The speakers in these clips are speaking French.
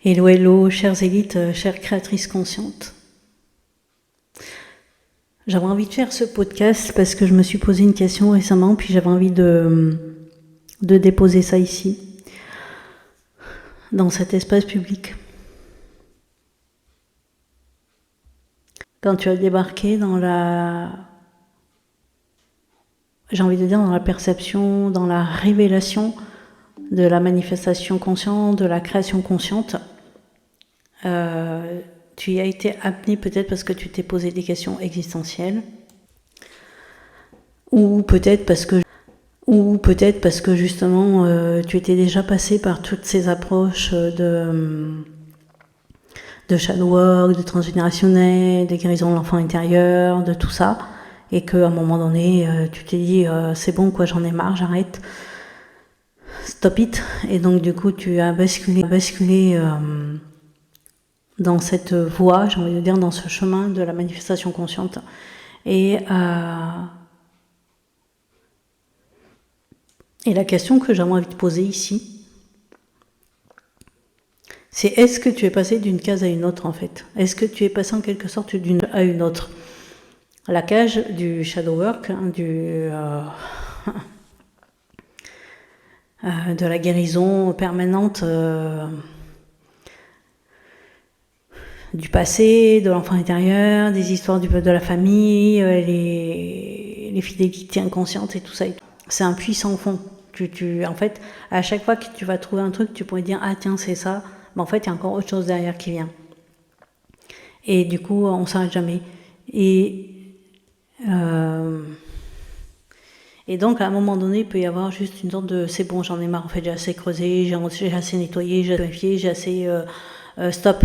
Hello, hello, chères élites, chères créatrices conscientes. J'avais envie de faire ce podcast parce que je me suis posé une question récemment, puis j'avais envie de déposer ça ici, dans cet espace public. Quand tu as débarqué dans j'ai envie de dire dans la perception, dans la révélation de la manifestation consciente, de la création consciente, tu y as été amené peut-être parce que tu t'es posé des questions existentielles, ou peut-être parce que justement tu étais déjà passé par toutes ces approches de shadow work, de transgénérationnel, de guérison de l'enfant intérieur, de tout ça, et qu'à un moment donné tu t'es dit c'est bon quoi, j'en ai marre, j'arrête, stop it, et donc du coup tu as basculé dans cette voie, j'ai envie de dire, dans ce chemin de la manifestation consciente. Et la question que j'aimerais envie de poser ici, c'est est-ce que tu es passé d'une case à une autre en fait? Est-ce que tu es passé en quelque sorte d'une à une autre? La cage du shadow work, de la guérison permanente du passé, de l'enfant intérieur, des histoires de la famille, les fidélités inconscientes et tout ça. C'est un puits sans fond. En fait, à chaque fois que tu vas trouver un truc, tu pourrais dire « Ah tiens, c'est ça », mais en fait, il y a encore autre chose derrière qui vient. Et du coup, on ne s'arrête jamais. Et donc, à un moment donné, il peut y avoir juste une sorte de « c'est bon, j'en ai marre, en fait, j'ai assez creusé, j'ai assez nettoyé, j'ai assez vérifié, j'ai assez stop ».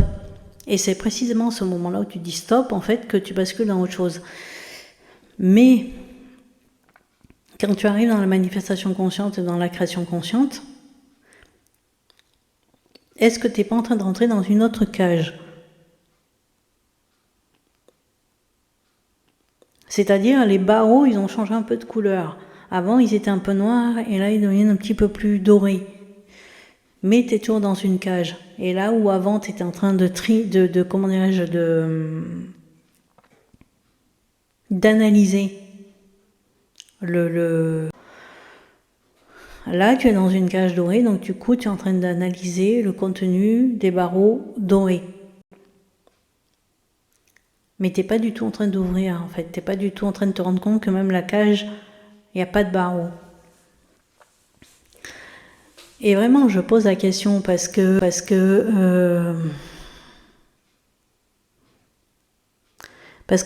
Et c'est précisément ce moment-là où tu dis stop, en fait, que tu bascules dans autre chose. Mais quand tu arrives dans la manifestation consciente et dans la création consciente, est-ce que tu n'es pas en train de rentrer dans une autre cage? C'est-à-dire, les barreaux, ils ont changé un peu de couleur. Avant, ils étaient un peu noirs, et là, ils deviennent un petit peu plus dorés. Mais tu es toujours dans une cage. Et là où avant, tu étais en train d'analyser Là, tu es dans une cage dorée, donc du coup, tu es en train d'analyser le contenu des barreaux dorés. Mais tu n'es pas du tout en train d'ouvrir, en fait. Tu n'es pas du tout en train de te rendre compte que même la cage, il n'y a pas de barreaux. Et vraiment, je pose la question parce que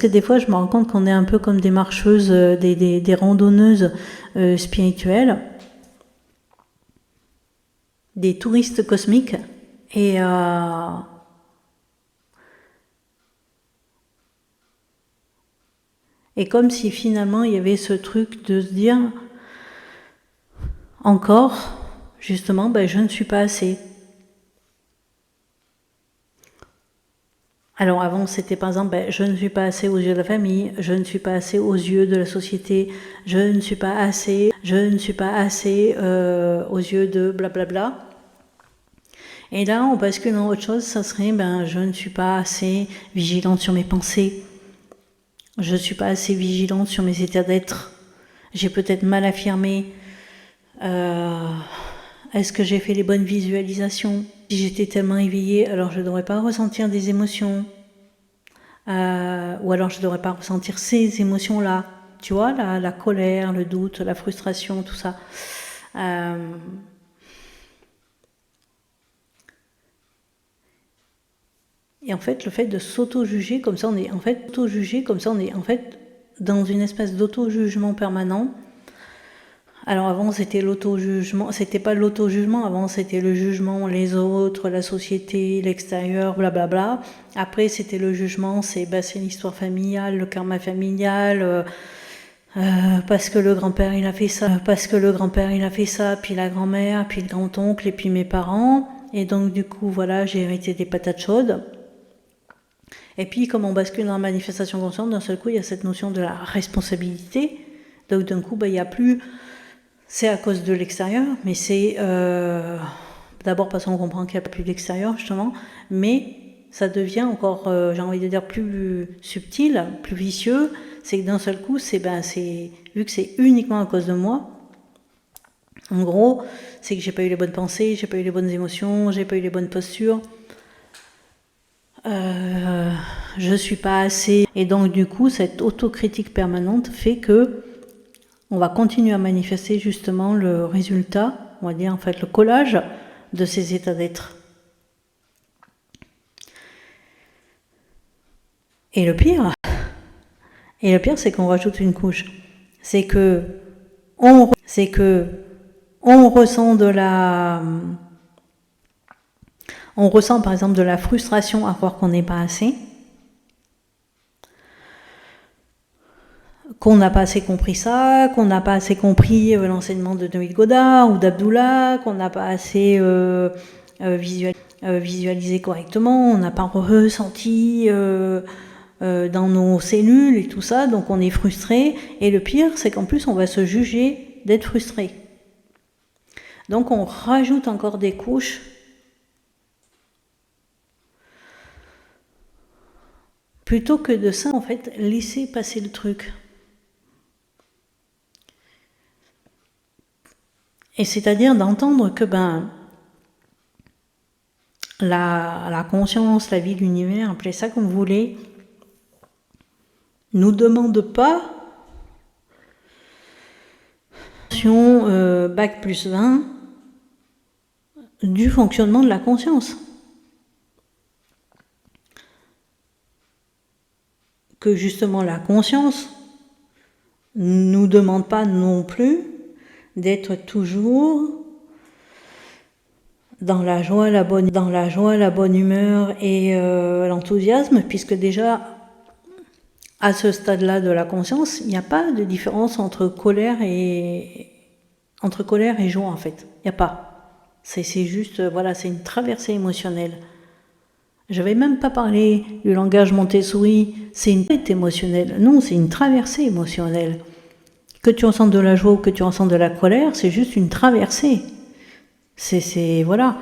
des fois, je me rends compte qu'on est un peu comme des marcheuses, des randonneuses spirituelles, des touristes cosmiques, et comme si finalement il y avait ce truc de se dire encore, justement, je ne suis pas assez. Alors avant, c'était par exemple, je ne suis pas assez aux yeux de la famille, je ne suis pas assez aux yeux de la société, je ne suis pas assez aux yeux de blablabla. Et là, on bascule dans autre chose, ça serait, je ne suis pas assez vigilante sur mes pensées, je ne suis pas assez vigilante sur mes états d'être, j'ai peut-être mal affirmé, est-ce que j'ai fait les bonnes visualisations? Si j'étais tellement éveillée, alors je ne devrais pas ressentir des émotions. Ou alors je ne devrais pas ressentir ces émotions-là. Tu vois, la colère, le doute, la frustration, tout ça. Et en fait, le fait de s'auto-juger, comme ça on est en fait dans une espèce d'auto-jugement permanent. Alors avant c'était l'auto-jugement, c'était pas l'auto-jugement, avant c'était le jugement, les autres, la société, l'extérieur, blablabla. Après c'était le jugement, c'est l'histoire familiale, le karma familial, parce que le grand-père il a fait ça, puis la grand-mère, puis le grand-oncle, et puis mes parents. Et donc du coup voilà, j'ai hérité des patates chaudes. Et puis comme on bascule dans la manifestation consciente, d'un seul coup il y a cette notion de la responsabilité. Donc d'un coup il n'y a plus... C'est à cause de l'extérieur, mais c'est D'abord parce qu'on comprend qu'il n'y a plus d'extérieur, justement, mais ça devient encore, j'ai envie de dire, plus subtil, plus vicieux. C'est que d'un seul coup, vu que c'est uniquement à cause de moi, en gros, c'est que j'ai pas eu les bonnes pensées, j'ai pas eu les bonnes émotions, j'ai pas eu les bonnes postures. Je suis pas assez. Et donc, du coup, cette autocritique permanente fait que on va continuer à manifester justement le résultat, on va dire en fait le collage de ces états d'être. Et le pire, c'est qu'on rajoute une couche. C'est que on ressent on ressent par exemple de la frustration à croire qu'on n'est pas assez, qu'on n'a pas assez compris ça, qu'on n'a pas assez compris l'enseignement de Noé Godard ou d'Abdullah, qu'on n'a pas assez visualisé correctement, on n'a pas ressenti dans nos cellules et tout ça, donc on est frustré. Et le pire, c'est qu'en plus, on va se juger d'être frustré. Donc on rajoute encore des couches plutôt que de ça, en fait, laisser passer le truc. Et c'est-à-dire d'entendre que la conscience, la vie, l'univers, appelez ça comme vous voulez, nous demande pas bac plus 20 du fonctionnement de la conscience. Que justement la conscience nous demande pas non plus d'être toujours dans la joie, la bonne humeur et l'enthousiasme, puisque déjà à ce stade-là de la conscience, il n'y a pas de différence entre colère et joie en fait. Il n'y a pas. C'est juste, voilà, c'est une traversée émotionnelle. Je vais même pas parler du langage Montessori, c'est une tête émotionnelle. Non, c'est une traversée émotionnelle. Que tu ressens de la joie ou que tu ressens de la colère, c'est juste une traversée. Voilà.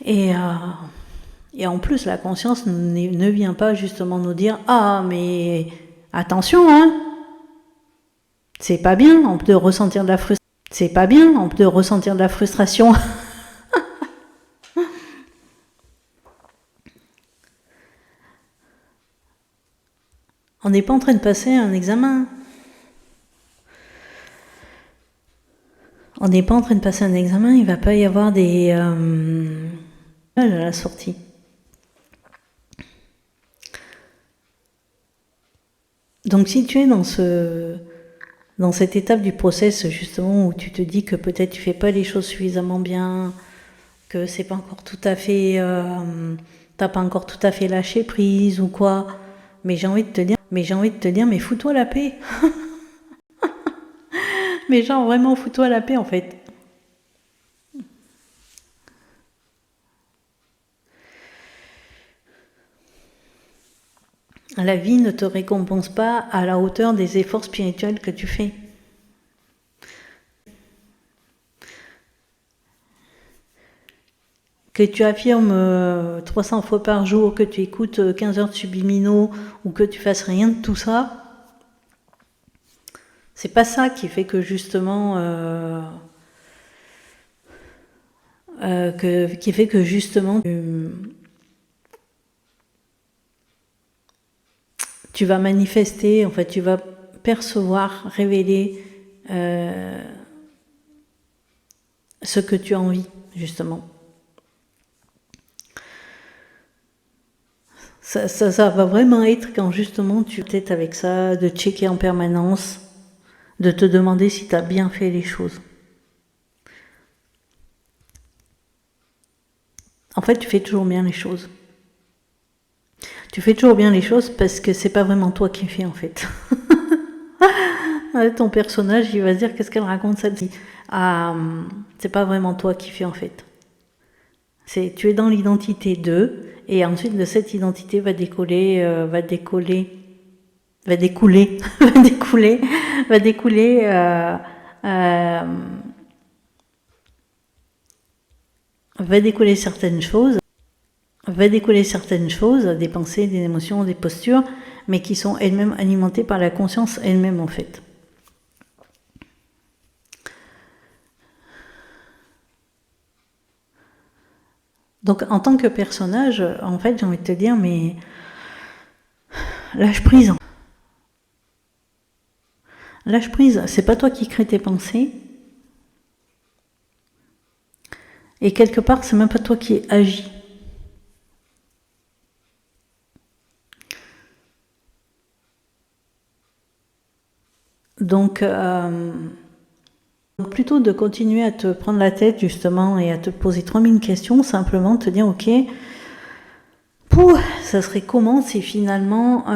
Et en plus, la conscience ne vient pas justement nous dire « Ah, mais attention, hein, c'est pas bien, on peut ressentir de la frustration. C'est pas bien, on peut ressentir de la frustration. » On n'est pas en train de passer un examen. On n'est pas en train de passer un examen, il ne va pas y avoir des à la sortie. Donc si tu es dans cette étape du process justement où tu te dis que peut-être tu fais pas les choses suffisamment bien, que c'est pas encore tout à fait, t'as pas encore tout à fait lâché prise ou quoi, mais j'ai envie de te dire, mais fous-toi la paix. Mais genre vraiment fous-toi la paix en fait. La vie ne te récompense pas à la hauteur des efforts spirituels que tu fais. Que tu affirmes 300 fois par jour, que tu écoutes 15 heures de subliminaux ou que tu fasses rien de tout ça, c'est pas ça qui fait que justement tu vas manifester, en fait, tu vas percevoir, révéler ce que tu as envie, justement. Ça va vraiment être quand justement tu es peut-être avec ça, de checker en permanence, de te demander si tu as bien fait les choses. En fait, tu fais toujours bien les choses. Tu fais toujours bien les choses parce que c'est pas vraiment toi qui fais en fait. Ton personnage, il va se dire qu'est-ce qu'elle raconte celle-ci. C'est pas vraiment toi qui fais en fait. Tu es dans l'identité d'eux et ensuite de cette identité va découler va découler certaines choses, des pensées, des émotions, des postures, mais qui sont elles-mêmes alimentées par la conscience elle-même en fait. Donc en tant que personnage, en fait, j'ai envie de te dire, mais lâche prise. Lâche prise, c'est pas toi qui crée tes pensées. Et quelque part, c'est même pas toi qui agis. Donc, plutôt de continuer à te prendre la tête justement et à te poser 3000 questions, simplement te dire ok, ça serait comment si finalement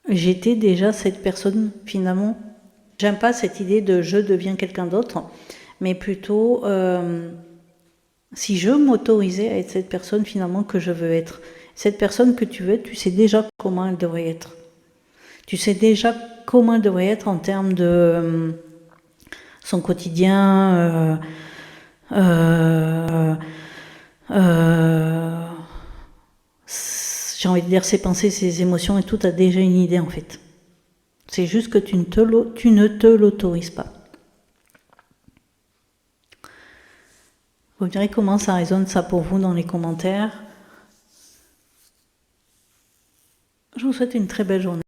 j'étais déjà cette personne finalement. J'aime pas cette idée de je deviens quelqu'un d'autre, mais plutôt si je m'autorisais à être cette personne finalement que je veux être. Cette personne que tu veux être, tu sais déjà comment elle devrait être. Tu sais déjà comment elle devrait être en termes de son quotidien, j'ai envie de dire ses pensées, ses émotions et tout, tu as déjà une idée en fait. C'est juste que tu ne te l'autorises pas. Vous me direz comment ça résonne ça pour vous dans les commentaires. Je vous souhaite une très belle journée.